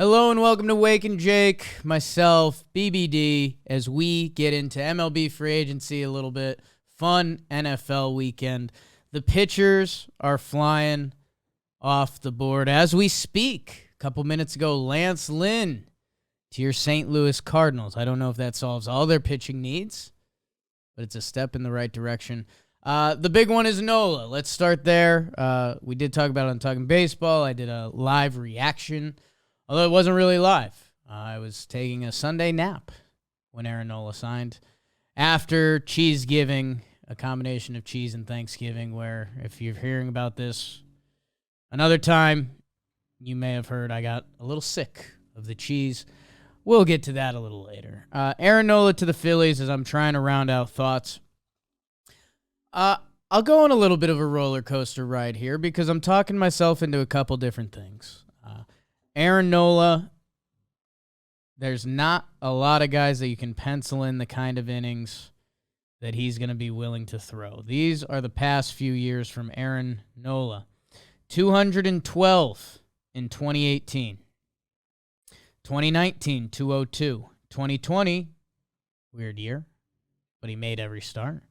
Hello and welcome to Wake and Jake, myself, BBD, as we get into MLB free agency a little bit. Fun NFL weekend. The pitchers are flying off the board as we speak. A couple minutes ago, Lynn to your St. Louis Cardinals. I don't know if that solves all their pitching needs, but it's a step in the right direction. The big one is Nola. Let's start there. We did talk about it on Talking Baseball. I did a live reaction. Although it wasn't really live. I was taking a Sunday nap when Nola signed. After cheese giving, a combination of cheese and Thanksgiving, where if you're hearing about this another time, you may have heard I got a little sick of the cheese. We'll get to that a little later. Nola to the Phillies as I'm trying to round out thoughts. I'll go on a little bit of a roller coaster ride here because I'm talking myself into a couple different things. Nola, there's not a lot of guys that you can pencil in the kind of innings that he's going to be willing to throw. These are the past few years from Nola. 212 in 2018. 2019, 202. 2020, weird year, but he made every start.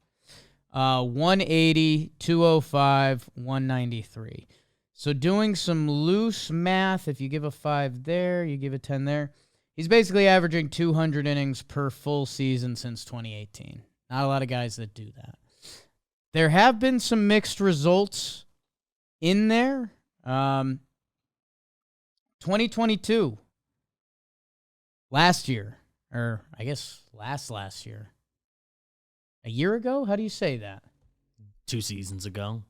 180, 205, 193. So doing some loose math, if you give a 5 there, you give a 10 there, he's basically averaging 200 innings per full season since 2018. Not a lot of guys that do that. There have been some mixed results in there. 2022, last year, or I guess last year. A year ago? How do you say that? 2 seasons ago.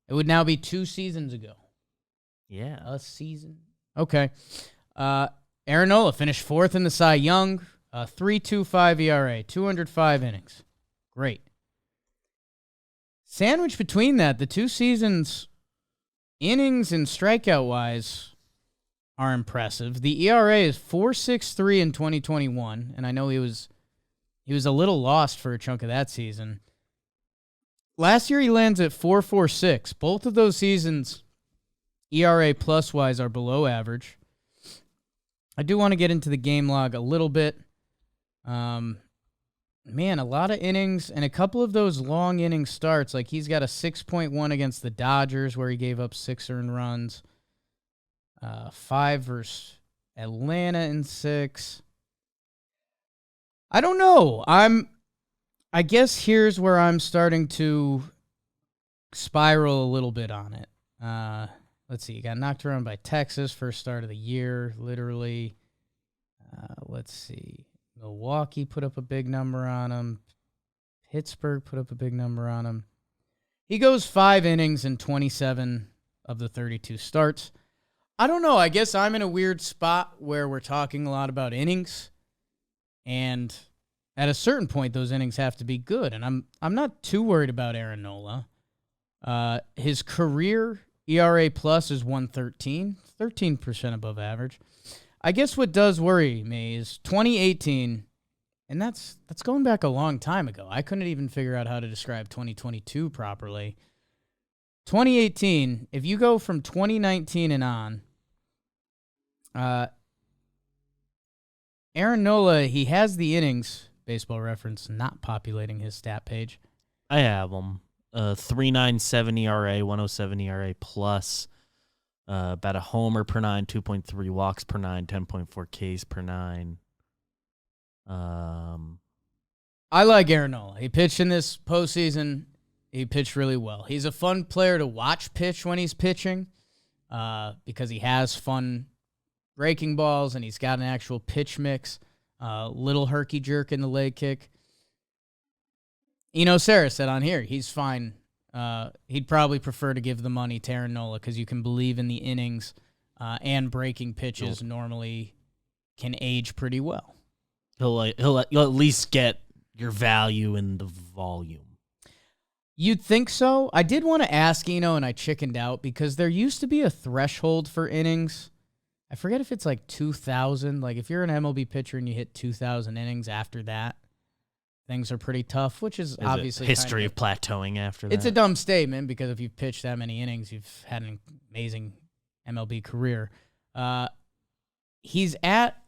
It would now be 2 seasons ago. Yeah. A season. Okay. Nola finished 4th in the Cy Young, 3.25 ERA, 205 innings. Great. Sandwiched between that, the 2 seasons, innings and strikeout-wise, are impressive. The ERA is 4.63 in 2021, and I know he was a little lost for a chunk of that season. Last year he lands at 4.46. Both of those seasons, ERA plus-wise, are below average. I do want to get into the game log a little bit. Man, a lot of innings and a couple of those long inning starts. Like he's got a 6.1 against the Dodgers where he gave up 6 earned runs. 5 versus Atlanta in 6. I don't know. I guess here's where I'm starting to spiral a little bit on it. Let's see. You got knocked around by Texas first start of the year, literally. Let's see. Milwaukee put up a big number on him. Pittsburgh put up a big number on him. He goes 5 innings in 27 of the 32 starts. I don't know. I guess I'm in a weird spot where we're talking a lot about innings. And at a certain point, those innings have to be good. And I'm not too worried about Nola. His career ERA plus is 113, 13% above average. I guess what does worry me is 2018, and that's going back a long time ago. I couldn't even figure out how to describe 2022 properly. 2018, if you go from 2019 and on, Nola, he has the innings, Baseball Reference, not populating his stat page. I have him. 3.97 ERA, 107 ERA plus, about a homer per 9, 2.3 walks per 9, 10.4 Ks per 9. I like Nola. He pitched in this postseason. He pitched really well. He's a fun player to watch pitch when he's pitching because he has fun breaking balls and he's got an actual pitch mix. Little herky jerk in the leg kick. Sarah said on here, he's fine. He'd probably prefer to give the money to Nola because you can believe in the innings and breaking pitches normally can age pretty well. You'll at least get your value in the volume. You'd think so. I did want to ask, and I chickened out because there used to be a threshold for innings. I forget if it's like 2,000. Like if you're an MLB pitcher and you hit 2,000 innings after that, things are pretty tough, which is obviously history of plateauing after that. It's a dumb statement because if you've pitched that many innings, you've had an amazing MLB career. he's at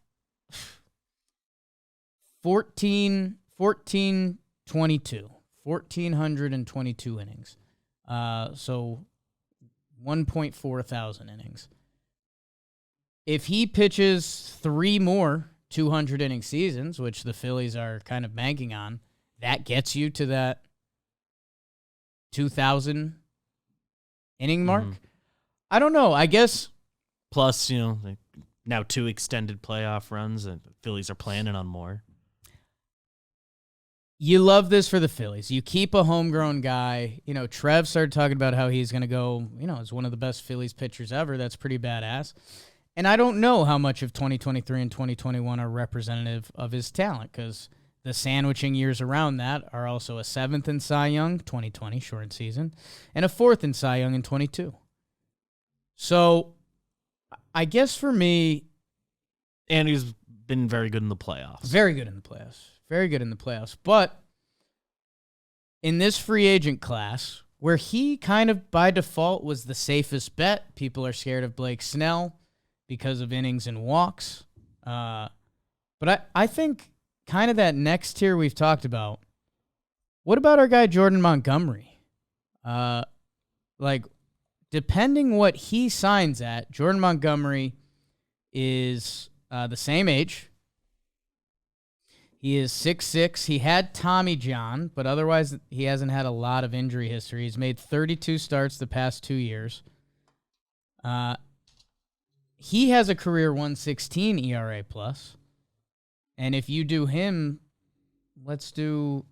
1422. 1,422 innings. So 1.4 thousand innings. If he pitches 3 more 200-inning seasons, which the Phillies are kind of banking on, that gets you to that 2,000-inning mark. I don't know. I guess. Plus, now 2 extended playoff runs, and the Phillies are planning on more. You love this for the Phillies. You keep a homegrown guy. Trev started talking about how he's going to go, as one of the best Phillies pitchers ever. That's pretty badass. And I don't know how much of 2023 and 2021 are representative of his talent, because the sandwiching years around that are also a 7th in Cy Young, 2020, short season, and a 4th in Cy Young in 22. So I guess for me. And he's been very good in the playoffs. Very good in the playoffs. Very good in the playoffs. But in this free agent class, where he kind of by default was the safest bet, people are scared of Blake Snell because of innings and walks. But I think kind of that next tier we've talked about. What about our guy Jordan Montgomery? Depending what he signs at, Jordan Montgomery is the same age. He is 6'6". He had Tommy John, but otherwise he hasn't had a lot of injury history. He's made 32 starts the past 2 years. He has a career 1.16 ERA plus. And if you do him, let's do,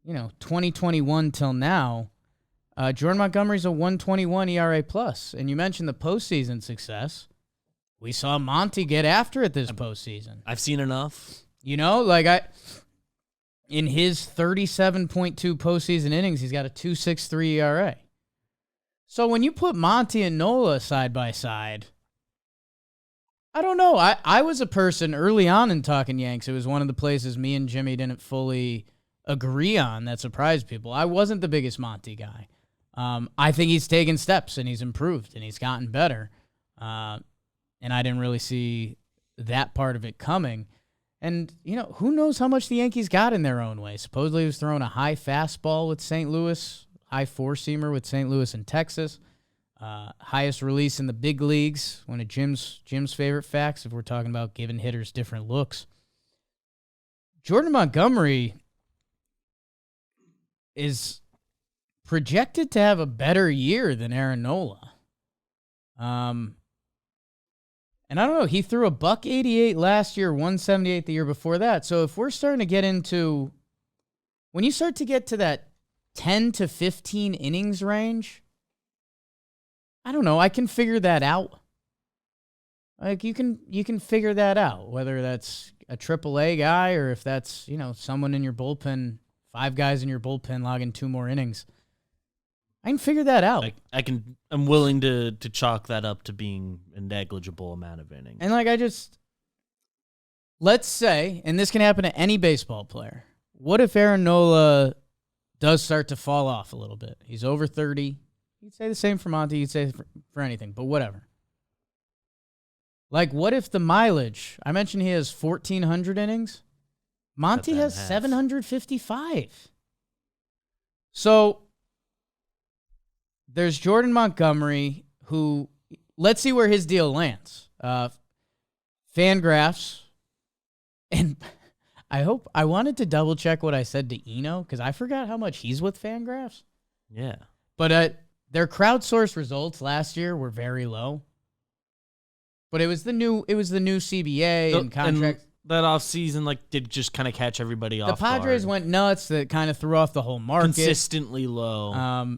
2021 till now, Jordan Montgomery's a 1.21 ERA plus. And you mentioned the postseason success. We saw Monty get after it this postseason. I've seen enough. In his 37.2 postseason innings, he's got a 2.63 ERA. So when you put Monty and Nola side by side, I don't know. I was a person early on in Talking Yanks. It was one of the places me and Jimmy didn't fully agree on that surprised people. I wasn't the biggest Monty guy. I think he's taken steps and he's improved and he's gotten better. And I didn't really see that part of it coming. And, who knows how much the Yankees got in their own way. Supposedly he was throwing a high fastball with St. Louis, high four-seamer with St. Louis and Texas. Highest release in the big leagues, one of Jim's favorite facts if we're talking about giving hitters different looks. Jordan Montgomery is projected to have a better year than Aaron Nola. And I don't know, he threw a $188 last year, 178 the year before that. So if we're starting to get into, when you start to get to that 10 to 15 innings range, I don't know, I can figure that out. You can figure that out, whether that's a AAA guy or if that's, someone in your bullpen, 5 guys in your bullpen logging 2 more innings. I can figure that out. I'm willing to chalk that up to being a negligible amount of innings. And let's say, and this can happen to any baseball player, what if Aaron Nola does start to fall off a little bit? He's over 30. You'd say the same for Monty. You'd say for anything, but whatever. What if the mileage, I mentioned he has 1,400 innings. Monty has 755. So there's Jordan Montgomery, who, let's see where his deal lands. Fangraphs, and I wanted to double check what I said to Eno, because I forgot how much he's with Fangraphs. Yeah. But their crowdsourced results last year were very low. But it was the new CBA and contract. And that offseason, did just kind of catch everybody off guard. The Padres went nuts. That kind of threw off the whole market. Consistently low.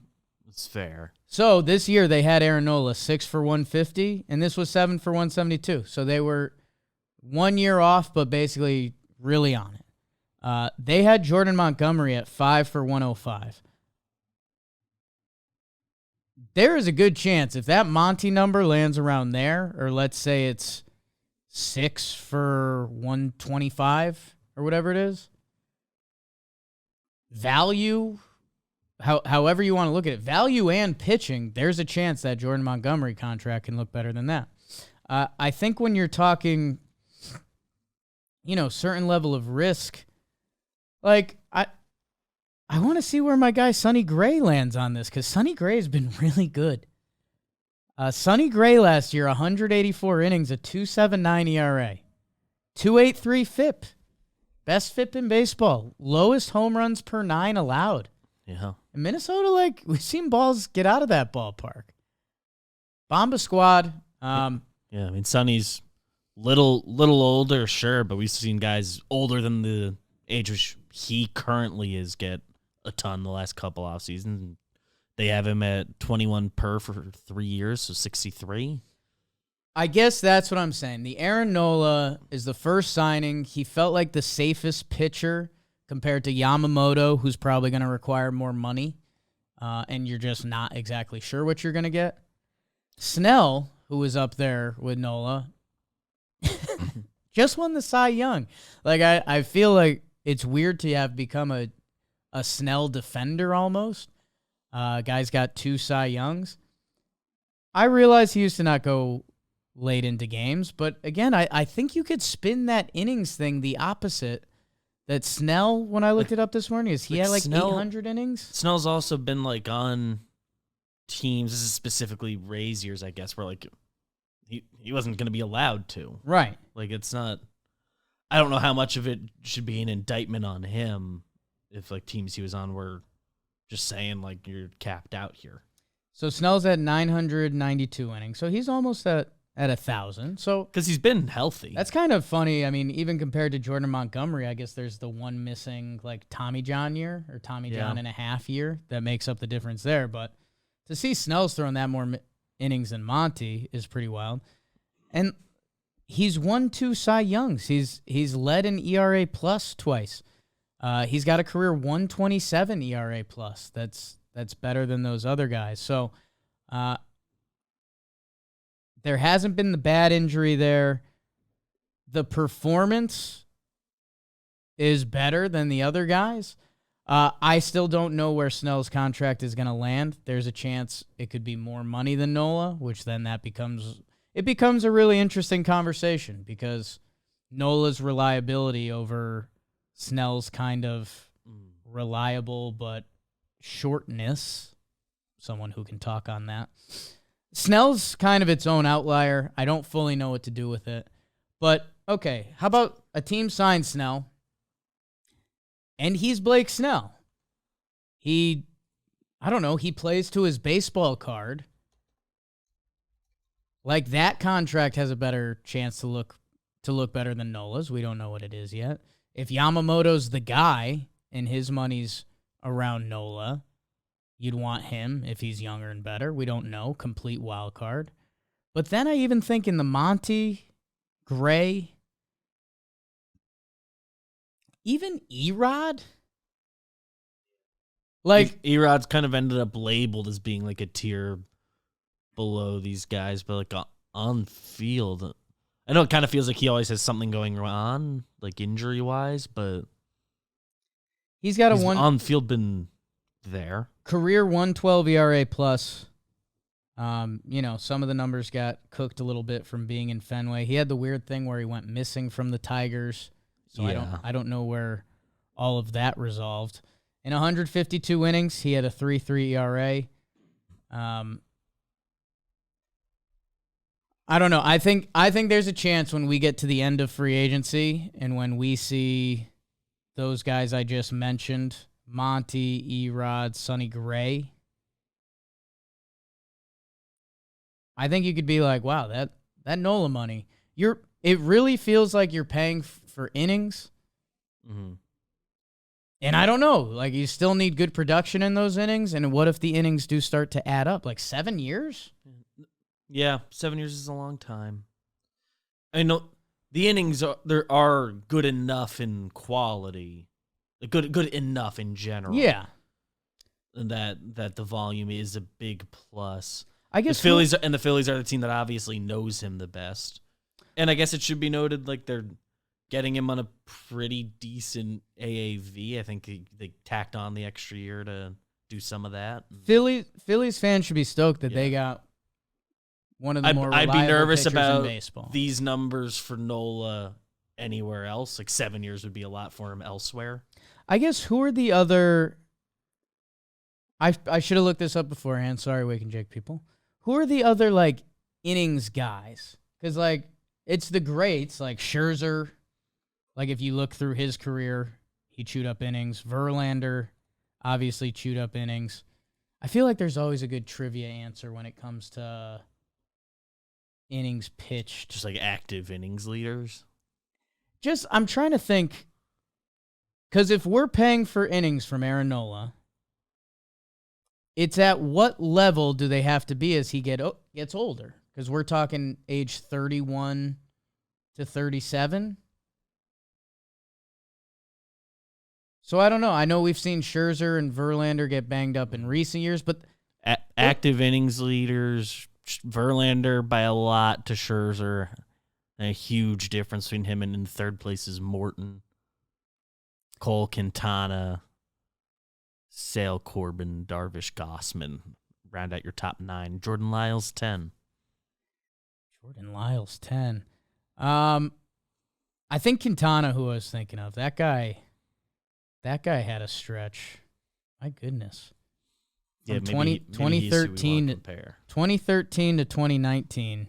It's fair. So this year they had Aaron Nola 6 for 150, and this was 7 for 172. So they were 1 year off, but basically really on it. They had Jordan Montgomery at 5 for 105. There is a good chance if that Monty number lands around there, or let's say it's 6 for 125 or whatever it is, value, however you want to look at it, value and pitching, there's a chance that Jordan Montgomery contract can look better than that. I think when you're talking, certain level of risk, like I want to see where my guy Sonny Gray lands on this because Sonny Gray has been really good. Sonny Gray last year, 184 innings, a 2.79 ERA, 2.83 FIP, best FIP in baseball, lowest home runs per 9 allowed. Yeah. In Minnesota, we've seen balls get out of that ballpark. Bomba squad. Yeah, I mean, Sonny's little older, sure, but we've seen guys older than the age which he currently is get a ton the last couple off seasons. They have him at 21 per for 3 years, so 63. I guess that's what I'm saying. The Aaron Nola is the first signing. He felt like the safest pitcher compared to Yamamoto, who's probably going to require more money, and you're just not exactly sure what you're going to get. Snell, who was up there with Nola, just won the Cy Young. I feel like it's weird to have become a Snell defender almost. Guy's got 2 Cy Youngs. I realize he used to not go late into games, but again, I think you could spin that innings thing the opposite. That Snell, when I looked it up this morning, he had Snell, 800 innings. Snell's also been on teams. This is specifically Ray's years, I guess, where he wasn't going to be allowed to. Right. It's not. I don't know how much of it should be an indictment on him if teams he was on were just saying you're capped out here. So Snell's at 992 innings, so he's almost at 1,000. So because he's been healthy, that's kind of funny. I mean, even compared to Jordan Montgomery, I guess there's the one missing Tommy John year or Tommy John and a half year that makes up the difference there. But to see Snell's throwing that more innings than Monty is pretty wild, and he's won 2 Cy Youngs. He's led an ERA plus twice. He's got a career 127 ERA plus. That's better than those other guys. So there hasn't been the bad injury there. The performance is better than the other guys. I still don't know where Snell's contract is going to land. There's a chance it could be more money than Nola, which then becomes a really interesting conversation because Nola's reliability over Snell's kind of reliable but shortness, someone who can talk on that. Snell's kind of its own outlier. I don't fully know what to do with it. But, okay, how about a team signs Snell, and he's Blake Snell. He plays to his baseball card. That contract has a better chance to look better than Nola's. We don't know what it is yet. If Yamamoto's the guy and his money's around Nola, you'd want him if he's younger and better. We don't know. Complete wild card. But then I even think in the Monty, Gray, even Erod. Erod's kind of ended up labeled as being a tier below these guys, but on field, I know it kind of feels like he always has something going on, injury-wise, but he's got on field been there. Career 112 ERA plus. Some of the numbers got cooked a little bit from being in Fenway. He had the weird thing where he went missing from the Tigers, so I don't know where all of that resolved. In 152 innings, he had a 3.3 ERA. I don't know. I think there's a chance when we get to the end of free agency and when we see those guys I just mentioned, Monty, Erod, Sonny Gray, I think you could be like, wow, that Nola money. It really feels like you're paying for innings. Mm-hmm. And I don't know, you still need good production in those innings. And what if the innings do start to add up? 7 years? Yeah, 7 years is a long time. I know the innings are good enough in quality, good enough in general. Yeah, and that the volume is a big plus. I guess the Phillies are the team that obviously knows him the best, and I guess it should be noted they're getting him on a pretty decent AAV. I think they tacked on the extra year to do some of that. Phillies fans should be stoked that they got one of the more I'd be reliable nervous pitchers about in baseball. these numbers for Nola anywhere else. Like 7 years would be a lot for him elsewhere. I guess who are the other... I should have looked this up beforehand. Sorry, Wake and Jake people. Who are the other, like, innings guys? Because, like, it's the greats, like Scherzer. Like, if you look through his career, he chewed up innings. Verlander obviously chewed up innings. I feel like there's always a good trivia answer when it comes to innings pitched. Just like active innings leaders. I'm trying to think, because if we're paying for innings from Aaron Nola, it's at what level do they have to be as he gets older? Because we're talking age 31 to 37. So I don't know. I know we've seen Scherzer and Verlander get banged up in recent years, but... Active innings leaders, Verlander by a lot to Scherzer. A huge difference between him and in third place is Morton, Cole Quintana, Sale Corbin, Darvish Gossman. Round out your top 9. Jordan Lyles, 10. Jordan Lyles, 10. I think Quintana, who I was thinking of, that guy had a stretch. My goodness. From 2013 to 2019,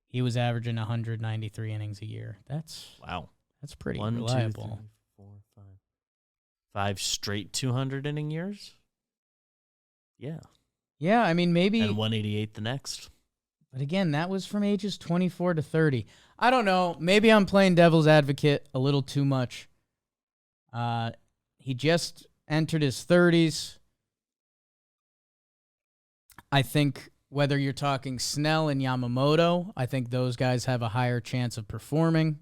he was averaging 193 innings a year. That's pretty reliable. 1, 2, 3, 4, 5. 5 straight 200 inning years? Yeah. Yeah, I mean, maybe... And 188 the next. But again, that was from ages 24 to 30. I don't know. Maybe I'm playing devil's advocate a little too much. He just entered his 30s. I think whether you're talking Snell and Yamamoto, I think those guys have a higher chance of performing.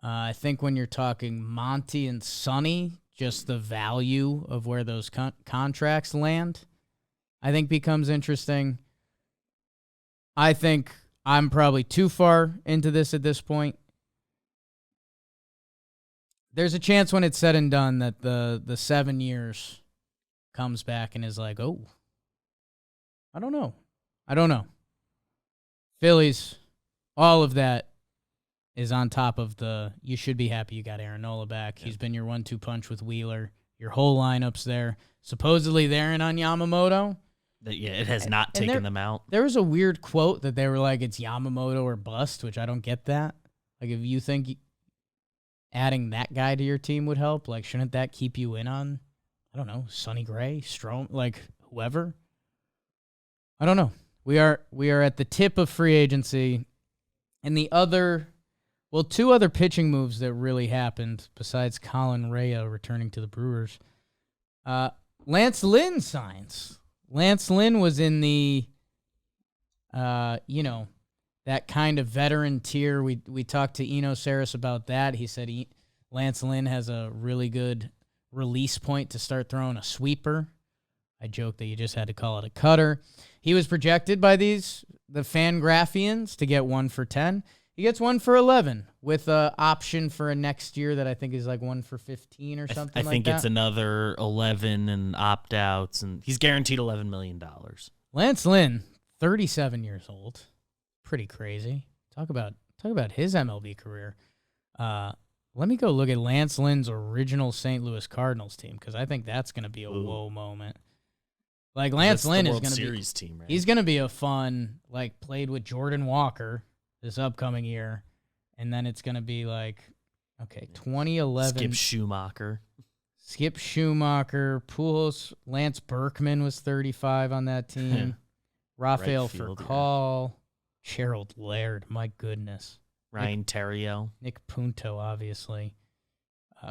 I think when you're talking Monty and Sonny, just the value of where those contracts land, I think becomes interesting. I think I'm probably too far into this at this point. There's a chance when it's said and done that the 7 years comes back and is like, oh, I don't know. Phillies, all of that is on top of you should be happy you got Aaron Nola back. Yeah. He's been your 1-2 punch with Wheeler. Your whole lineup's there. Supposedly they're in on Yamamoto. It has not taken them out. There was a weird quote that they were like, it's Yamamoto or bust, which I don't get that. Like, if you think adding that guy to your team would help, like, shouldn't that keep you in on, I don't know, Sonny Gray, Strom, like, whoever? I don't know. We are at the tip of free agency, and two other pitching moves that really happened besides Colin Rea returning to the Brewers. Lance Lynn signs. Lance Lynn was in the, that kind of veteran tier. We talked to Eno Saris about that. He said Lance Lynn has a really good release point to start throwing a sweeper. I joked that you just had to call it a cutter. He was projected by the Fangraphians to get 1 for 10. He gets 1 for 11 with an option for a next year that I think is like 1 for 15 or something like that. I think it's another 11 and opt-outs, and he's guaranteed $11 million. Lance Lynn, 37 years old. Pretty crazy. Talk about his MLB career. Let me go look at Lance Lynn's original St. Louis Cardinals team, because I think that's going to be a whoa moment. Like, Lance Lynn is going to be team, right? He's going to be a fun, like, played with Jordan Walker this upcoming year, and then it's going to be like, okay, 2011. Skip Schumacher, Pujols, Lance Berkman was 35 on that team. Rafael Furcal, Gerald Laird, my goodness. Ryan Theriot. Nick Punto, obviously.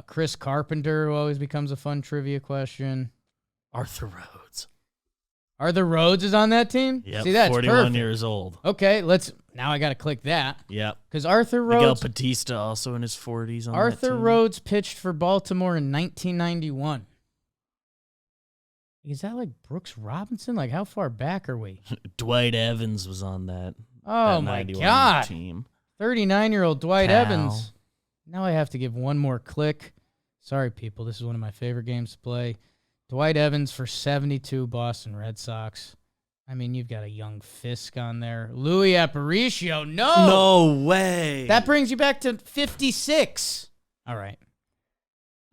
Chris Carpenter, who always becomes a fun trivia question. Arthur Rhodes. Arthur Rhodes is on that team? Yep, see, that's 41 perfect. years old. Okay, now I got to click that. Yep. Because Arthur Rhodes... Miguel Batista also in his 40s on Arthur that team. Rhodes pitched for Baltimore in 1991. Is that like Brooks Robinson? Like, how far back are we? Dwight Evans was on that. Oh, my God. Team. 39-year-old Dwight Evans. Now I have to give one more click. Sorry, people. This is one of my favorite games to play. Dwight Evans for 72 Boston Red Sox. I mean, you've got a young Fisk on there. Louis Aparicio, no! No way. That brings you back to 56. All right.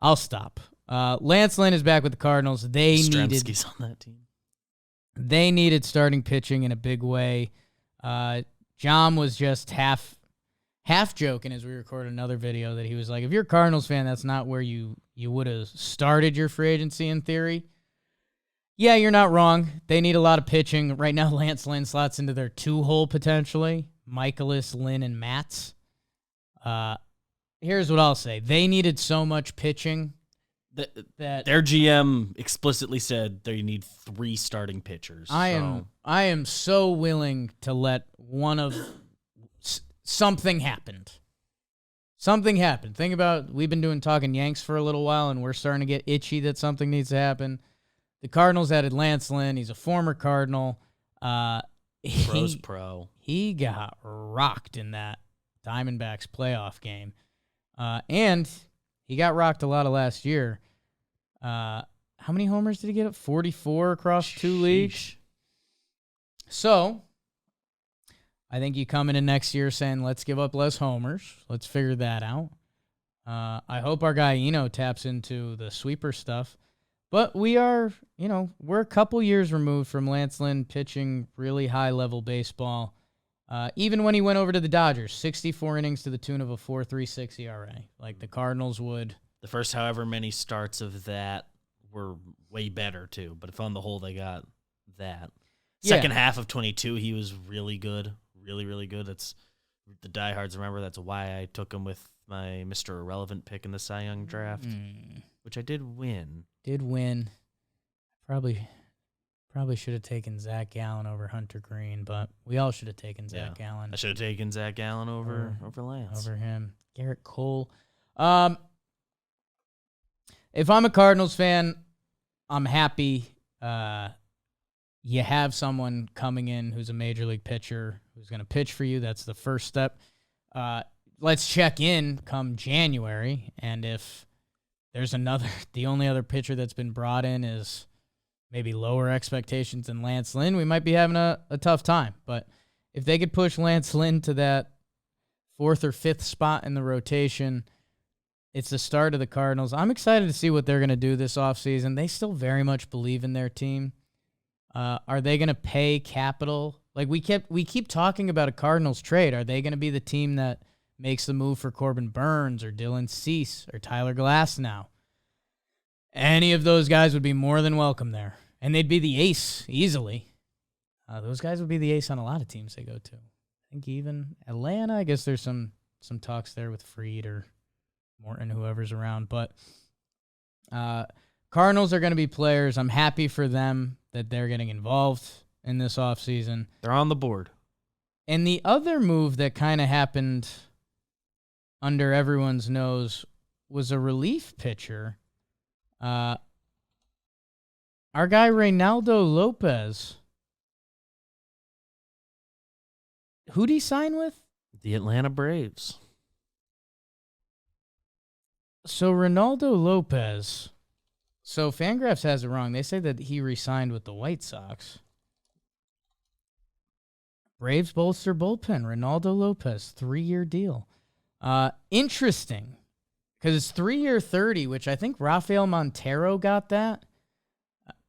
I'll stop. Lance Lynn is back with the Cardinals. Stremski's on that team. They needed starting pitching in a big way. John was just half joking as we recorded another video that he was like, if you're a Cardinals fan, that's not where you would have started your free agency in theory. Yeah, you're not wrong. They need a lot of pitching. Right now, Lance Lynn slots into their 2-hole potentially. Michaelis, Lynn, and Matz. Here's what I'll say. They needed so much pitching that their GM explicitly said they need 3 starting pitchers. I am so willing to let something happened. Something happened. Think about, we've been talking Yanks for a little while, and we're starting to get itchy that something needs to happen. The Cardinals added Lance Lynn. He's a former Cardinal. Pro's pro. He got rocked in that Diamondbacks playoff game. And he got rocked a lot of last year. How many homers did he get? 44 across 2 leagues. So, I think you come into next year saying, let's give up less homers. Let's figure that out. I hope our guy Eno taps into the sweeper stuff. But we're a couple years removed from Lance Lynn pitching really high-level baseball. Even when he went over to the Dodgers, 64 innings to the tune of a 4.36 ERA. Like the Cardinals would. The first however many starts of that were way better, too. But if on the whole they got that. Second half of 22, he was really good. Really, really good. That's the diehards remember. That's why I took him with my Mr. Irrelevant pick in the Cy Young draft, which I did win. Probably should have taken Zach Gallen over Hunter Green, but we all should have taken Zach Gallen. I should have taken Zach Gallen over Lance. Over him. Garrett Cole. If I'm a Cardinals fan, I'm happy. You have someone coming in who's a major league pitcher who's going to pitch for you. That's the first step. Let's check in come January, and if there's the only other pitcher that's been brought in is maybe lower expectations than Lance Lynn, we might be having a tough time. But if they could push Lance Lynn to that 4th or 5th spot in the rotation, it's the start of the Cardinals. I'm excited to see what they're going to do this offseason. They still very much believe in their team. Are they going to pay capital? Like we keep talking about a Cardinals trade. Are they going to be the team that makes the move for Corbin Burns or Dylan Cease or Tyler Glasnow? Any of those guys would be more than welcome there. And they'd be the ace easily. Those guys would be the ace on a lot of teams they go to. I think even Atlanta, I guess there's some talks there with Fried or Morton, whoever's around. But Cardinals are going to be players. I'm happy for them that they're getting involved in this offseason. They're on the board. And the other move that kind of happened under everyone's nose was a relief pitcher. Our guy Reynaldo Lopez. Who'd he sign with? The Atlanta Braves. So Reynaldo Lopez. So Fangraphs has it wrong. They say that he re-signed with the White Sox. Braves bolster bullpen. Reynaldo Lopez, 3-year deal. Interesting, because it's 3-year 30, which I think Rafael Montero got that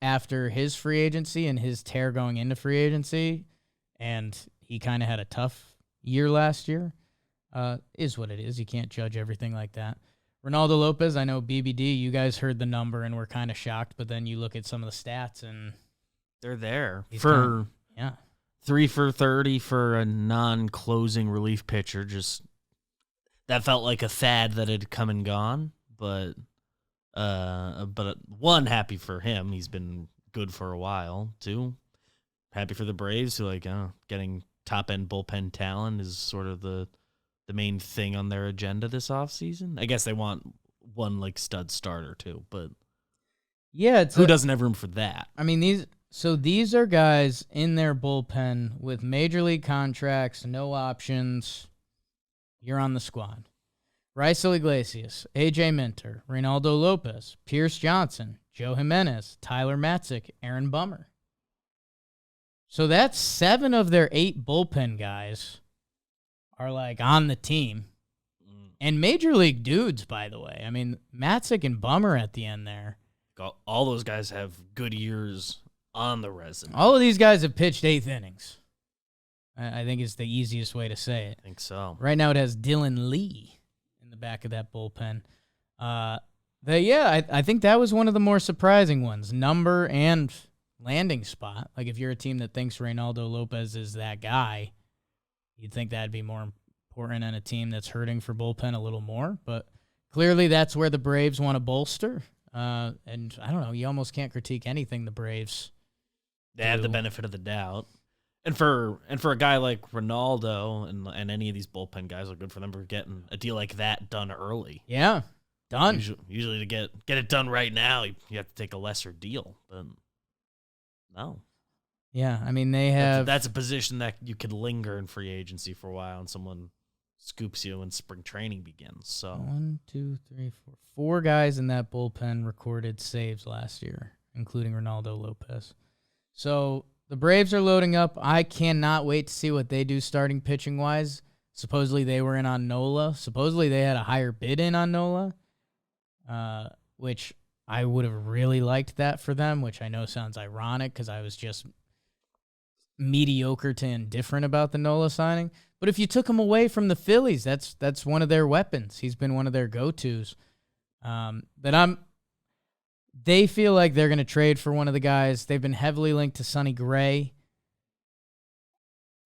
after his free agency and his tear going into free agency, and he kind of had a tough year last year. Is what it is. You can't judge everything like that. Reynaldo Lopez, I know BBD, you guys heard the number and were kind of shocked, but then you look at some of the stats and they're there. 3 for 30 for a non-closing relief pitcher. Just that felt like a fad that had come and gone, but one, happy for him. He's been good for a while. 2, happy for the Braves, who getting top-end bullpen talent is sort of the main thing on their agenda this offseason. I guess they want one stud starter too, but yeah, who doesn't have room for that? I mean, these are guys in their bullpen with major league contracts, no options. You're on the squad. Raisel Iglesias, AJ Minter, Reynaldo Lopez, Pierce Johnson, Joe Jimenez, Tyler Matzik, Aaron Bummer. So that's 7 of their 8 bullpen guys are like on the team. And major league dudes, by the way. I mean, Matzik and Bummer at the end there. All those guys have good years on the resume. All of these guys have pitched 8th innings. I think it's the easiest way to say it. I think so. Right now it has Dylan Lee in the back of that bullpen. I think that was one of the more surprising ones. Number and landing spot. Like if you're a team that thinks Reynaldo Lopez is that guy, you'd think that'd be more important on a team that's hurting for bullpen a little more. But clearly that's where the Braves want to bolster. And I don't know, you almost can't critique anything the Braves They have the benefit of the doubt. And for a guy like Reynaldo and any of these bullpen guys, are good for them for getting a deal like that done early. Yeah, done. Usually to get it done right now, you have to take a lesser deal. But no. Yeah, I mean, they have... That's a position that you could linger in free agency for a while, and someone scoops you when spring training begins. So 1, 2, 3, 4. 4 guys in that bullpen recorded saves last year, including Reynaldo Lopez. So the Braves are loading up. I cannot wait to see what they do starting pitching-wise. Supposedly they were in on Nola. Supposedly they had a higher bid in on Nola, which I would have really liked that for them, which I know sounds ironic because I was just mediocre to indifferent about the Nola signing. But if you took him away from the Phillies, that's one of their weapons. He's been one of their go-tos. They feel like they're going to trade for one of the guys. They've been heavily linked to Sonny Gray.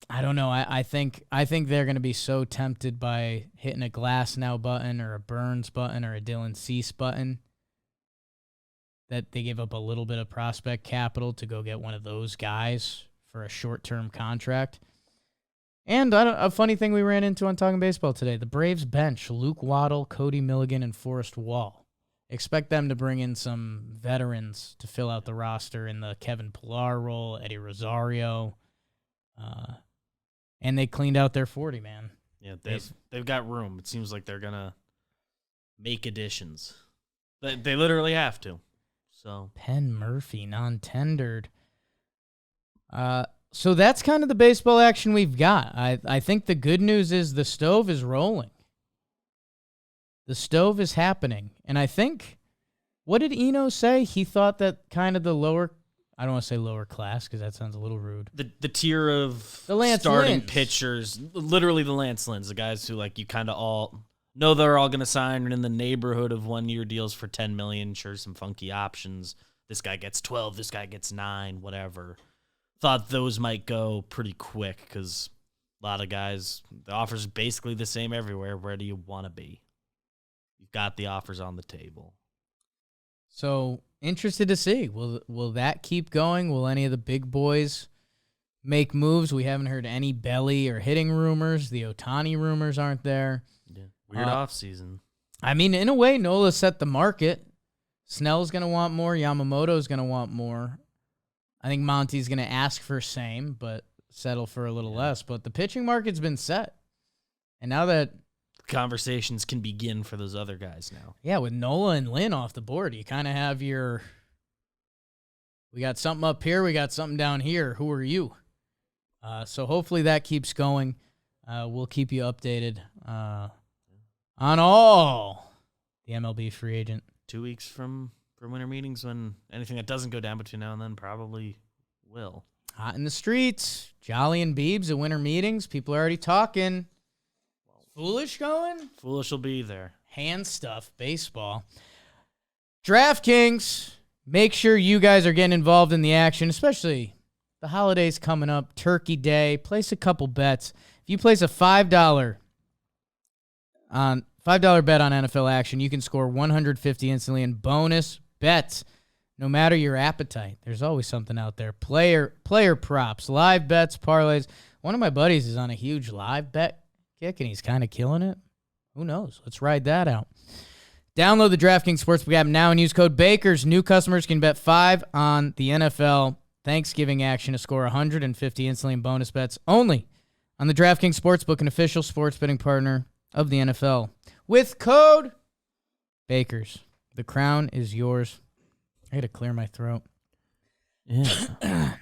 I don't know. I think they're going to be so tempted by hitting a Glass Now button or a Burns button or a Dylan Cease button that they give up a little bit of prospect capital to go get one of those guys for a short-term contract. And a funny thing we ran into on Talking Baseball today, the Braves bench, Luke Waddle, Cody Milligan, and Forrest Wall. Expect them to bring in some veterans to fill out the roster in the Kevin Pillar role, Eddie Rosario. And they cleaned out their 40, man. Yeah, they've got room. It seems like they're going to make additions. They literally have to. So Penn Murphy, non-tendered. So that's kind of the baseball action we've got. I think the good news is the stove is rolling. The stove is happening. And I think, what did Eno say? He thought that kind of the lower, I don't want to say lower class because that sounds a little rude. The tier of the Lance starting Lynn's. pitchers, literally the Lance Lynn's, the guys who like you kind of all know they're all going to sign in the neighborhood of 1-year deals for $10 million. Sure, some funky options. This guy gets 12, this guy gets 9, whatever. Thought those might go pretty quick because a lot of guys, the offers basically the same everywhere. Where do you want to be? You've got the offers on the table. So interested to see. Will that keep going? Will any of the big boys make moves? We haven't heard any belly or hitting rumors. The Ohtani rumors aren't there. Yeah. Weird offseason. I mean, in a way, Nola set the market. Snell's going to want more. Yamamoto's going to want more. I think Monty's going to ask for same, but settle for a little less. But the pitching market's been set. And now that conversations can begin for those other guys now. Yeah, with Nola and Lynn off the board, you kind of have we got something up here, we got something down here. Who are you? So hopefully that keeps going. We'll keep you updated on all the MLB free agent. 2 weeks from winter meetings, when anything that doesn't go down between now and then probably will. Hot in the streets. Jolly and Beebs at winter meetings. People are already talking. Foolish going? Foolish will be there. Hand stuff, baseball. DraftKings, make sure you guys are getting involved in the action, especially the holidays coming up, Turkey Day. Place a couple bets. If you place a $5 bet on NFL action, you can score $150 instantly in bonus bets, no matter your appetite. There's always something out there. Player props, live bets, parlays. One of my buddies is on a huge live bet kick, and he's kind of killing it. Who knows? Let's ride that out. Download the DraftKings Sportsbook app now and use code BAKERS. New customers can bet $5 on the NFL Thanksgiving action to score $150 instantly in bonus bets only on the DraftKings Sportsbook, an official sports betting partner of the NFL. With code BAKERS. The crown is yours. I got to clear my throat. Yeah.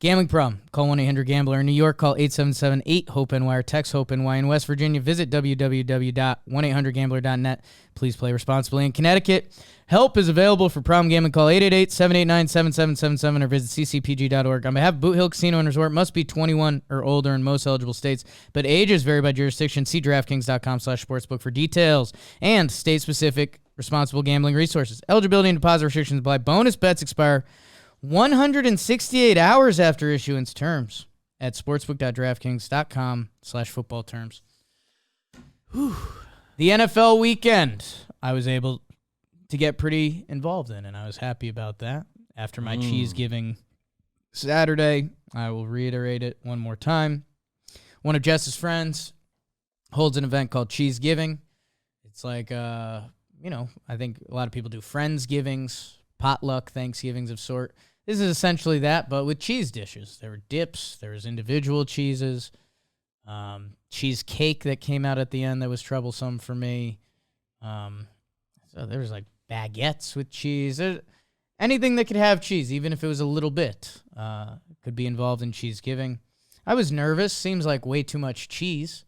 Gambling problem? Call 1-800-GAMBLER. In New York, call 877-8-HOPE-NY or text HOPE-NY. In West Virginia, visit www.1800gambler.net. Please play responsibly. In Connecticut, help is available for problem gambling. Call 888-789-7777 or visit ccpg.org. On behalf of Boot Hill Casino and Resort, must be 21 or older in most eligible states, but ages vary by jurisdiction. See DraftKings.com/sportsbook for details and state-specific responsible gambling resources. Eligibility and deposit restrictions apply. Bonus bets expire 168 hours after issuance. Terms at sportsbook.draftkings.com/football terms. The NFL weekend, I was able to get pretty involved in, and I was happy about that. After my cheese giving Saturday, I will reiterate it one more time. One of Jess's friends holds an event called Cheese Giving. It's like, I think a lot of people do Friendsgivings, potluck Thanksgivings of sort. This is essentially that, but with cheese dishes. There were dips. There was individual cheeses. Cheesecake that came out at the end that was troublesome for me. So there was like baguettes with cheese. Anything that could have cheese, even if it was a little bit, could be involved in cheese giving. I was nervous. Seems like way too much cheese.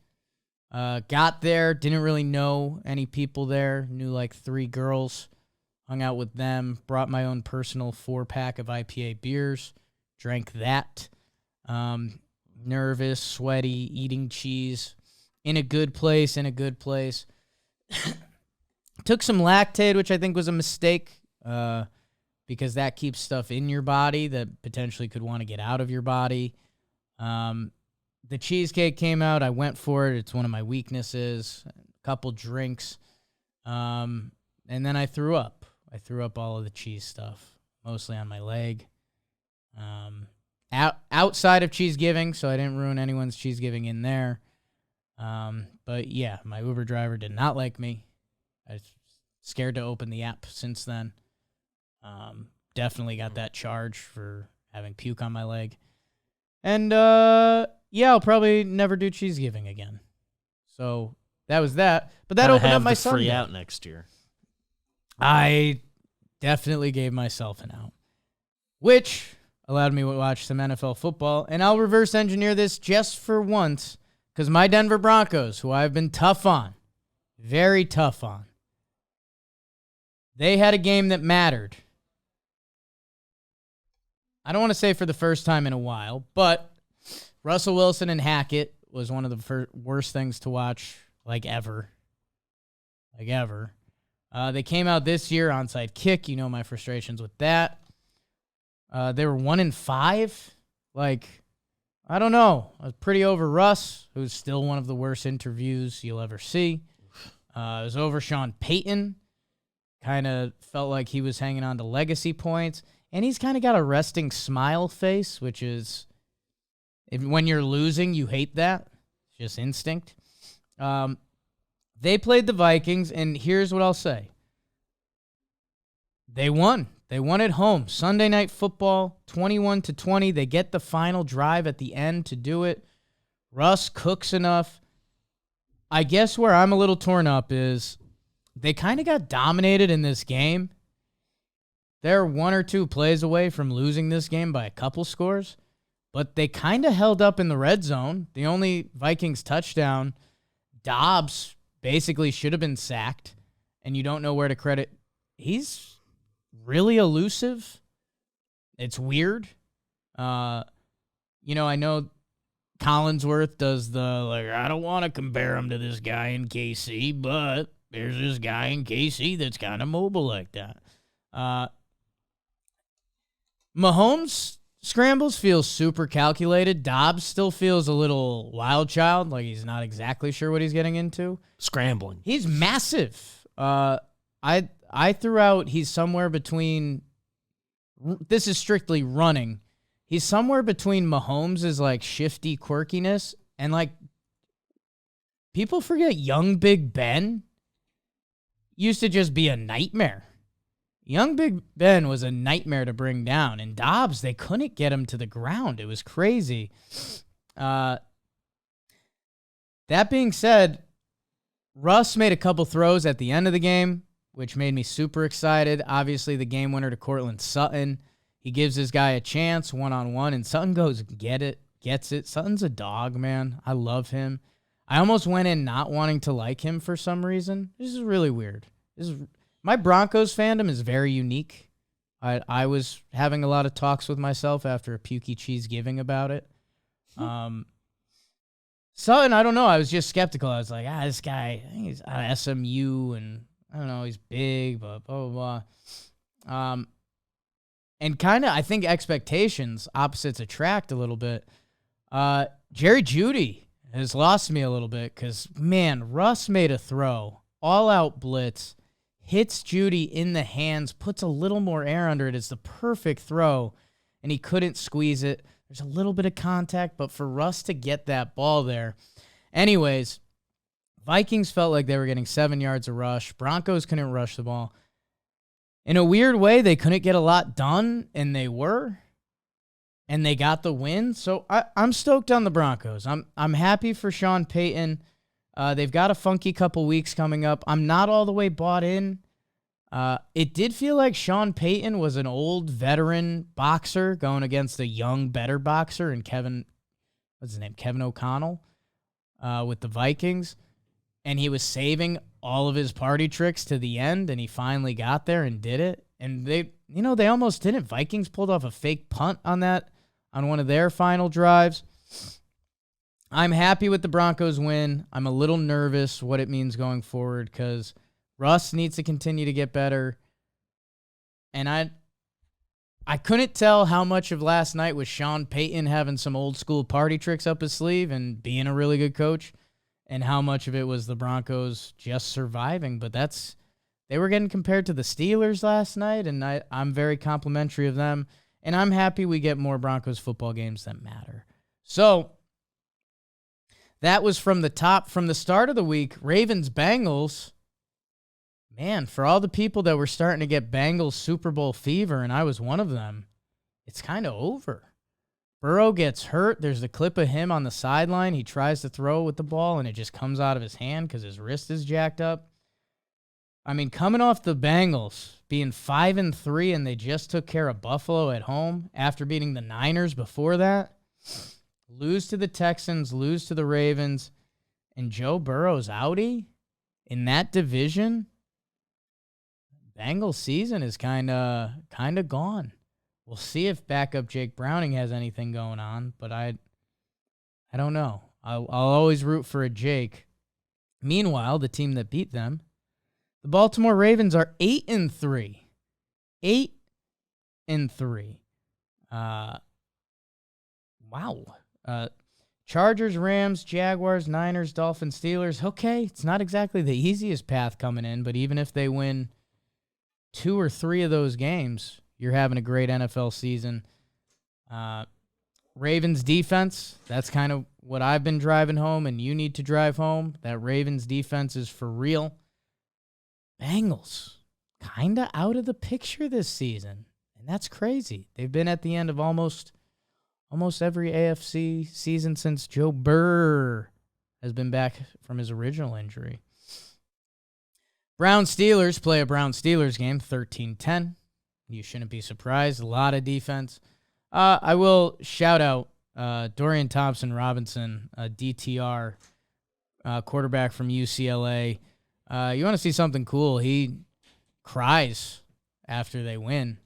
Got there, didn't really know any people there. Knew like 3 girls. Hung out with them, brought my own personal 4-pack of IPA beers, drank that. Nervous, sweaty, eating cheese. In a good place. Took some Lactaid, which I think was a mistake, because that keeps stuff in your body that potentially could want to get out of your body. The cheesecake came out. I went for it. It's one of my weaknesses. A couple drinks. And then I threw up. I threw up all of the cheese stuff, mostly on my leg. Outside of cheese giving, so I didn't ruin anyone's cheese giving in there. But yeah, my Uber driver did not like me. I was scared to open the app since then. Definitely got that charge for having puke on my leg. And I'll probably never do cheese giving again. So that was that. But that opened up my Sunday. Free out next year. I definitely gave myself an out, which allowed me to watch some NFL football. And I'll reverse engineer this just for once, because my Denver Broncos, who I've been tough on, very tough on, they had a game that mattered. I don't want to say for the first time in a while, but Russell Wilson and Hackett was one of the worst things to watch, ever. They came out this year, onside kick. You know my frustrations with that. They were 1-5. I don't know. I was pretty over Russ, who's still one of the worst interviews you'll ever see. It was over Sean Payton. Kind of felt like he was hanging on to legacy points. And he's kind of got a resting smile face, which is, when you're losing, you hate that. It's just instinct. They played the Vikings, and here's what I'll say. They won. They won at home. Sunday Night Football, 21-20. They get the final drive at the end to do it. Russ cooks enough. I guess where I'm a little torn up is they kind of got dominated in this game. They're 1 or 2 plays away from losing this game by a couple scores, but they kind of held up in the red zone. The only Vikings touchdown, Dobbs basically should have been sacked, and you don't know where to credit. He's really elusive. It's weird. I know Collinsworth does I don't want to compare him to this guy in KC, but there's this guy in KC that's kind of mobile like that. Mahomes scrambles feel super calculated. Dobbs still feels a little wild child, like he's not exactly sure what he's getting into. Scrambling. He's massive. I threw out he's somewhere between, this is strictly running, he's somewhere between Mahomes' shifty quirkiness and people forget young Big Ben used to just be a nightmare. Young Big Ben was a nightmare to bring down, and Dobbs, they couldn't get him to the ground. It was crazy. That being said, Russ made a couple throws at the end of the game, which made me super excited. Obviously, the game winner to Cortland Sutton. He gives his guy a chance one-on-one, and Sutton gets it. Sutton's a dog, man. I love him. I almost went in not wanting to like him for some reason. This is really weird. My Broncos fandom is very unique. I was having a lot of talks with myself after a pukey cheese giving about it. Sutton, I don't know. I was just skeptical. I was like, this guy, I think he's out of SMU, and I don't know, he's big, but blah, blah, blah. And kind of, I think opposites attract a little bit. Jerry Jeudy has lost me a little bit because, man, Russ made a throw, all-out blitz, hits Jeudy in the hands, puts a little more air under it. It's the perfect throw, and he couldn't squeeze it. There's a little bit of contact, but for Russ to get that ball there. Anyways, Vikings felt like they were getting 7 yards of rush. Broncos couldn't rush the ball. In a weird way, they couldn't get a lot done, and they were. And they got the win. So I'm stoked on the Broncos. I'm happy for Sean Payton. They've got a funky couple weeks coming up. I'm not all the way bought in. It did feel like Sean Payton was an old veteran boxer going against a young, better boxer and Kevin O'Connell with the Vikings. And he was saving all of his party tricks to the end, and he finally got there and did it. And they almost didn't. Vikings pulled off a fake punt on one of their final drives. I'm happy with the Broncos win. I'm a little nervous what it means going forward because Russ needs to continue to get better. And I couldn't tell how much of last night was Sean Payton having some old school party tricks up his sleeve and being a really good coach, and how much of it was the Broncos just surviving. But they were getting compared to the Steelers last night, and I'm very complimentary of them. And I'm happy we get more Broncos football games that matter. So that was from the start of the week. Ravens-Bengals. Man, for all the people that were starting to get Bengals Super Bowl fever, and I was one of them, it's kind of over. Burrow gets hurt. There's the clip of him on the sideline. He tries to throw with the ball, and it just comes out of his hand because his wrist is jacked up. I mean, coming off the Bengals being 5-3, and they just took care of Buffalo at home after beating the Niners before that. Lose to the Texans, lose to the Ravens, and Joe Burrow's outie in that division. Bengals season is kind of gone. We'll see if backup Jake Browning has anything going on, but I don't know. I'll always root for a Jake. Meanwhile, the team that beat them, the Baltimore Ravens, are 8-3. 8-3. Wow. Chargers, Rams, Jaguars, Niners, Dolphins, Steelers. Okay, it's not exactly the easiest path coming in, but even if they win 2 or 3 of those games, you're having a great NFL season. Ravens defense, that's kind of what I've been driving home, and you need to drive home. That Ravens defense is for real. Bengals, kind of out of the picture this season, and that's crazy. They've been at the end of almost every AFC season since Joe Burr has been back from his original injury. Browns-Steelers play a Browns-Steelers game, 13-10. You shouldn't be surprised. A lot of defense. I will shout out Dorian Thompson-Robinson, a DTR quarterback from UCLA. You want to see something cool? He cries after they win.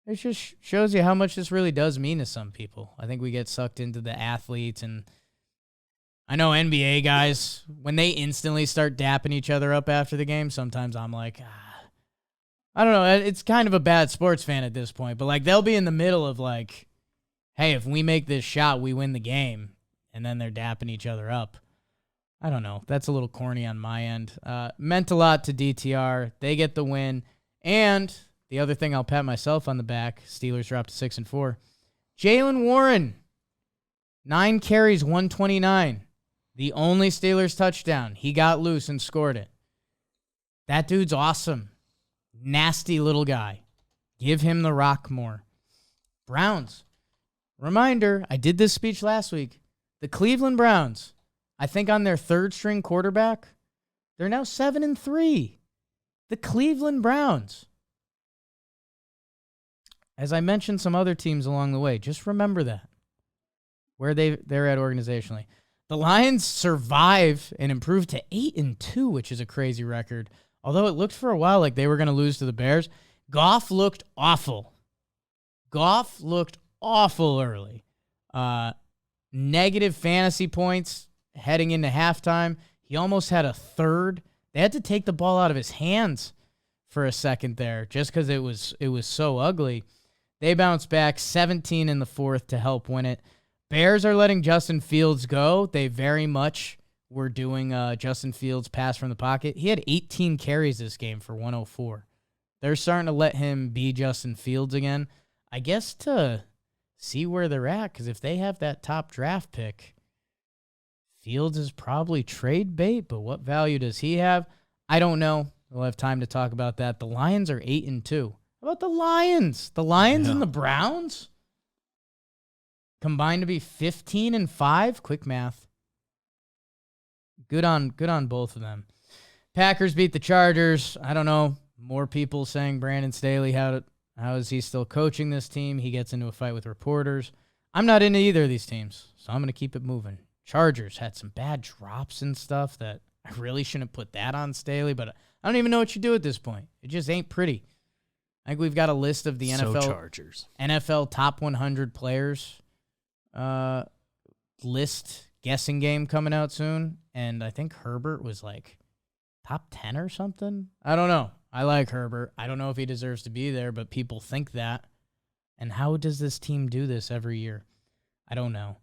It just shows you how much this really does mean to some people. I think we get sucked into the athletes, and I know NBA guys, when they instantly start dapping each other up after the game, sometimes I'm like, I don't know. It's kind of a bad sports fan at this point, but like they'll be in the middle of like, hey, if we make this shot, we win the game, and then they're dapping each other up. I don't know. That's a little corny on my end. Meant a lot to DTR. They get the win, and the other thing I'll pat myself on the back, Steelers dropped to 6-4. Jaylen Warren, 9 carries, 129. The only Steelers touchdown. He got loose and scored it. That dude's awesome. Nasty little guy. Give him the rock more. Browns. Reminder, I did this speech last week. The Cleveland Browns, I think on their third string quarterback, they're now 7-3. The Cleveland Browns. as I mentioned some other teams along the way, just remember that, where they're at organizationally. The Lions survive and improve to 8-2, which is a crazy record. Although it looked for a while like they were going to lose to the Bears. Goff looked awful. Goff looked awful early. Negative fantasy points heading into halftime. He almost had a third. They had to take the ball out of his hands for a second there just because it was so ugly. They bounced back 17 in the fourth to help win it. Bears are letting Justin Fields go. They very much were doing Justin Fields pass from the pocket. He had 18 carries this game for 104. They're starting to let him be Justin Fields again. I guess to see where they're at, because if they have that top draft pick, Fields is probably trade bait, but what value does he have? I don't know. We'll have time to talk about that. The Lions are 8-2. How about the Lions? The Lions and the Browns combined to be 15-5. Quick math. Good on both of them. Packers beat the Chargers. I don't know. More people saying Brandon Staley, how is he still coaching this team? He gets into a fight with reporters. I'm not into either of these teams, so I'm going to keep it moving. Chargers had some bad drops and stuff that I really shouldn't put that on Staley, but I don't even know what you do at this point. It just ain't pretty. I think we've got a list of the NFL top 100 players list guessing game coming out soon, and I think Herbert was like top 10 or something. I don't know. I like Herbert. I don't know if he deserves to be there, but people think that. And how does this team do this every year? I don't know.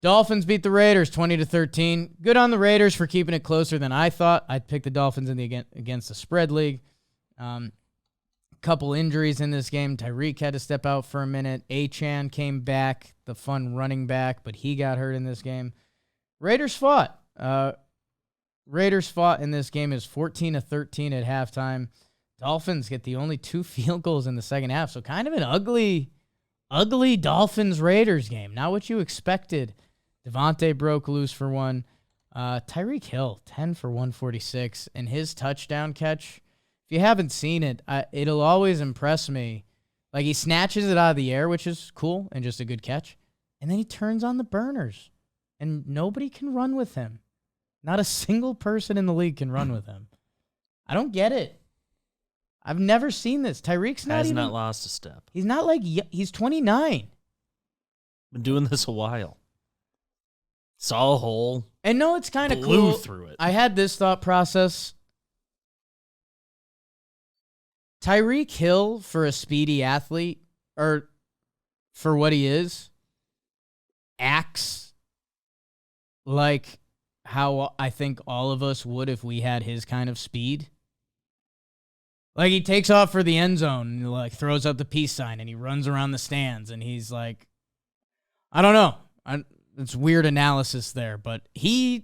Dolphins beat the Raiders 20-13. Good on the Raiders for keeping it closer than I thought. I'd pick the Dolphins in the against the spread league. Couple injuries in this game. Tyreek had to step out for a minute. Achane came back, the fun running back, but he got hurt in this game. Raiders fought. Raiders fought in this game. Is 14-13 at halftime. Dolphins get the only 2 field goals in the second half, so kind of an ugly Dolphins-Raiders game. Not what you expected. Devontae broke loose for one. Tyreek Hill, 10 for 146, and his touchdown catch, if you haven't seen it, it'll always impress me. Like, he snatches it out of the air, which is cool and just a good catch, and then he turns on the burners, and nobody can run with him. Not a single person in the league can run with him. I don't get it. I've never seen this. Tyreek's not not lost a step. He's not like, he's 29. Been doing this a while. Saw a hole. And no, it's kind of blew cool. Through it. I had this thought process. Tyreek Hill, for a speedy athlete, or for what he is, acts like how I think all of us would if we had his kind of speed. Like, he takes off for the end zone and like throws up the peace sign and he runs around the stands and he's like, I don't know. It's weird analysis there, but he's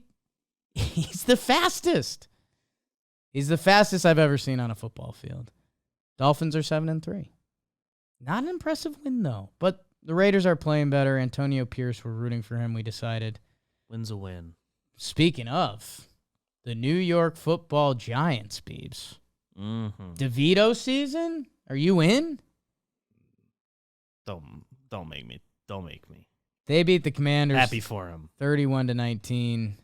the fastest. He's the fastest I've ever seen on a football field. Dolphins are 7-3. Not an impressive win, though. But the Raiders are playing better. Antonio Pierce, we're rooting for him, we decided. Win's a win. Speaking of, the New York Football Giants, Beebs. Mm-hmm. DeVito season? Are you in? Don't make me. Don't make me. They beat the Commanders. Happy for him. 31-19.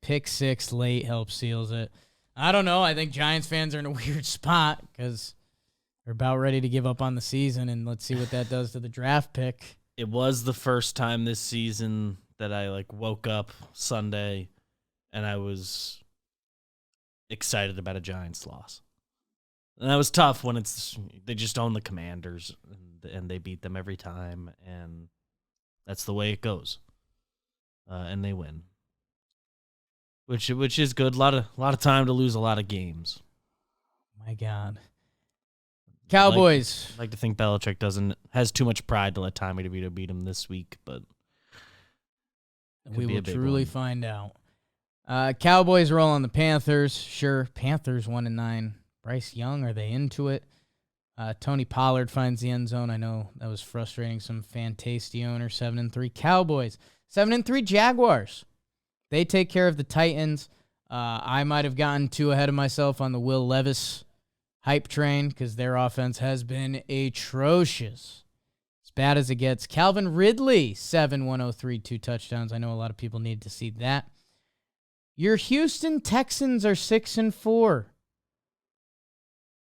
Pick 6 late helps seals it. I don't know. I think Giants fans are in a weird spot because they're about ready to give up on the season, and let's see what that does to the draft pick. It was the first time this season that I woke up Sunday and I was excited about a Giants loss. And that was tough when they just own the Commanders and they beat them every time, and that's the way it goes. And they win. Which is good. A lot of time to lose a lot of games. My God. Cowboys. I like to think Belichick has too much pride to let Tommy DeVito beat him this week, but we will truly find out. Cowboys roll on the Panthers. Sure, Panthers 1-9. Bryce Young, are they into it? Tony Pollard finds the end zone. I know that was frustrating some fan-tasty owner. 7-3 Cowboys. 7-3 Jaguars. They take care of the Titans. I might have gotten too ahead of myself on the Will Levis hype train because their offense has been atrocious. As bad as it gets. Calvin Ridley, 7-103, 2 touchdowns. I know a lot of people need to see that. Your Houston Texans are 6-4.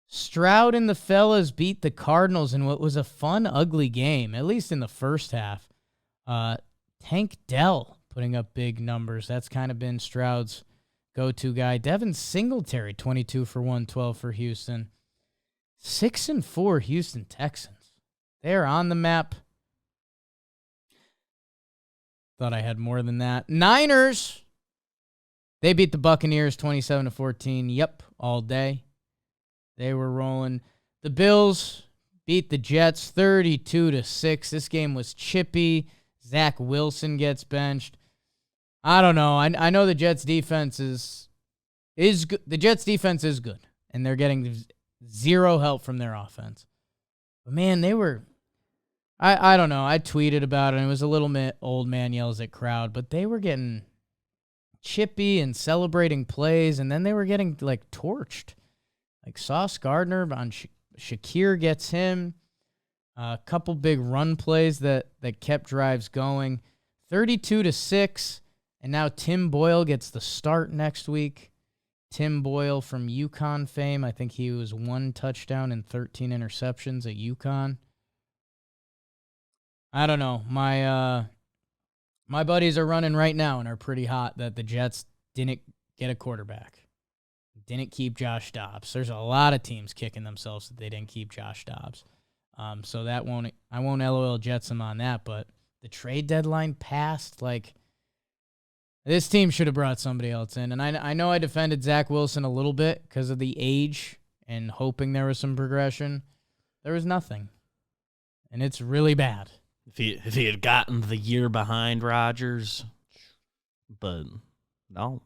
Stroud and the fellas beat the Cardinals in what was a fun, ugly game, at least in the first half. Tank Dell putting up big numbers. That's kind of been Stroud's go-to guy. Devin Singletary, 22 for 112 for Houston. 6-4 Houston Texans. They're on the map. Thought I had more than that. Niners. They beat the Buccaneers 27-14. Yep, all day. They were rolling. The Bills beat the Jets 32-6. This game was chippy. Zach Wilson gets benched. I don't know. I know the Jets defense is good. The Jets defense is good, and they're getting zero help from their offense. But man, they were. I don't know. I tweeted about it, and it was a little bit old man yells at crowd, but they were getting chippy and celebrating plays, and then they were getting like torched. Like Sauce Gardner on Shakir gets him. A couple big run plays that kept drives going. 32-6, and now Tim Boyle gets the start next week. Tim Boyle from UConn fame. I think he was 1 touchdown and 13 interceptions at UConn. I don't know. My buddies are running right now and are pretty hot that the Jets didn't get a quarterback. Didn't keep Josh Dobbs. There's a lot of teams kicking themselves that they didn't keep Josh Dobbs. So I won't LOL Jets them on that, but the trade deadline passed. Like, this team should have brought somebody else in. And I know I defended Zach Wilson a little bit because of the age and hoping there was some progression. There was nothing. And it's really bad. If he had gotten the year behind Rodgers, but no.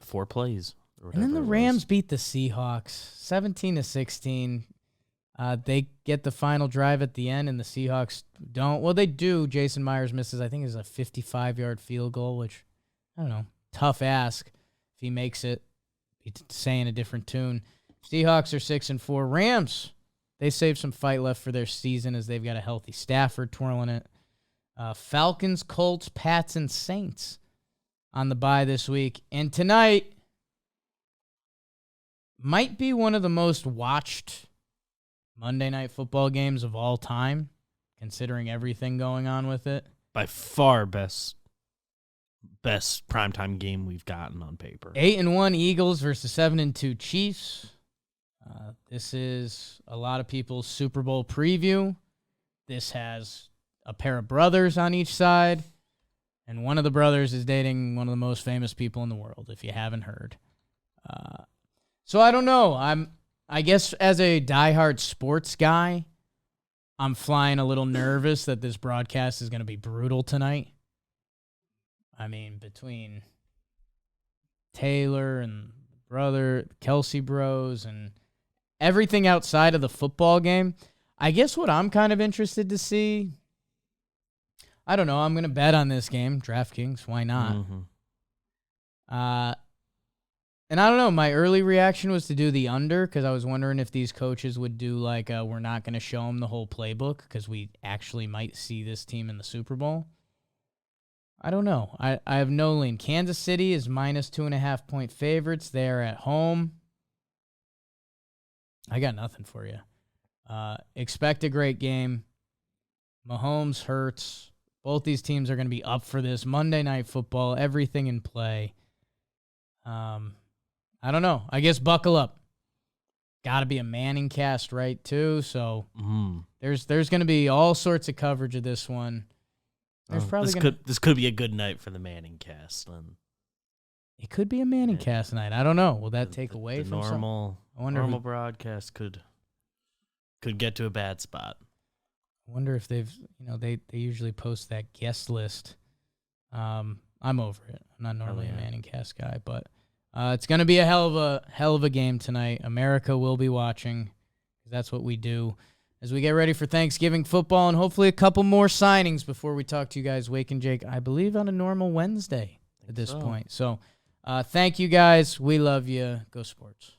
4 plays. And then the Rams beat the Seahawks 17-16. They get the final drive at the end, and the Seahawks don't. Well, they do. Jason Myers misses, I think it's a 55-yard field goal, which, I don't know, tough ask. If he makes it, he's saying a different tune. Seahawks are 6-4. Rams, they save some fight left for their season as they've got a healthy Stafford twirling it. Falcons, Colts, Pats, and Saints on the bye this week. And tonight might be one of the most watched Monday Night Football games of all time, considering everything going on with it. By far best primetime game we've gotten on paper. 8-1 Eagles versus 7-2 Chiefs. This is a lot of people's Super Bowl preview. This has a pair of brothers on each side, and one of the brothers is dating one of the most famous people in the world, if you haven't heard. So I don't know. I guess as a diehard sports guy, I'm flying a little nervous that this broadcast is going to be brutal tonight. I mean, between Taylor and brother, Kelsey Bros, and everything outside of the football game, I guess what I'm kind of interested to see, I don't know, I'm going to bet on this game, DraftKings, why not? Mm-hmm. And I don't know, my early reaction was to do the under because I was wondering if these coaches would do like we're not going to show them the whole playbook because we actually might see this team in the Super Bowl. I don't know. I have no lean. Kansas City is minus 2.5-point favorites. They're at home. I got nothing for you. Expect a great game. Mahomes, Hurts. Both these teams are going to be up for this. Monday Night Football, everything in play. I don't know. I guess buckle up. Got to be a Manning cast, right, too? So there's going to be all sorts of coverage of this one. There's probably this could be a good night for the Manning cast. Then it could be a Manning cast night. I don't know. Will that take away from normal broadcast could get to a bad spot. I wonder if they've they usually post that guest list. I'm over it. I'm not normally a Manning cast guy, but it's going to be a hell of a game tonight. America will be watching. That's what we do as we get ready for Thanksgiving football and hopefully a couple more signings before we talk to you guys, Wake and Jake, I believe on a normal Wednesday at this point. So thank you guys. We love you. Go Sports.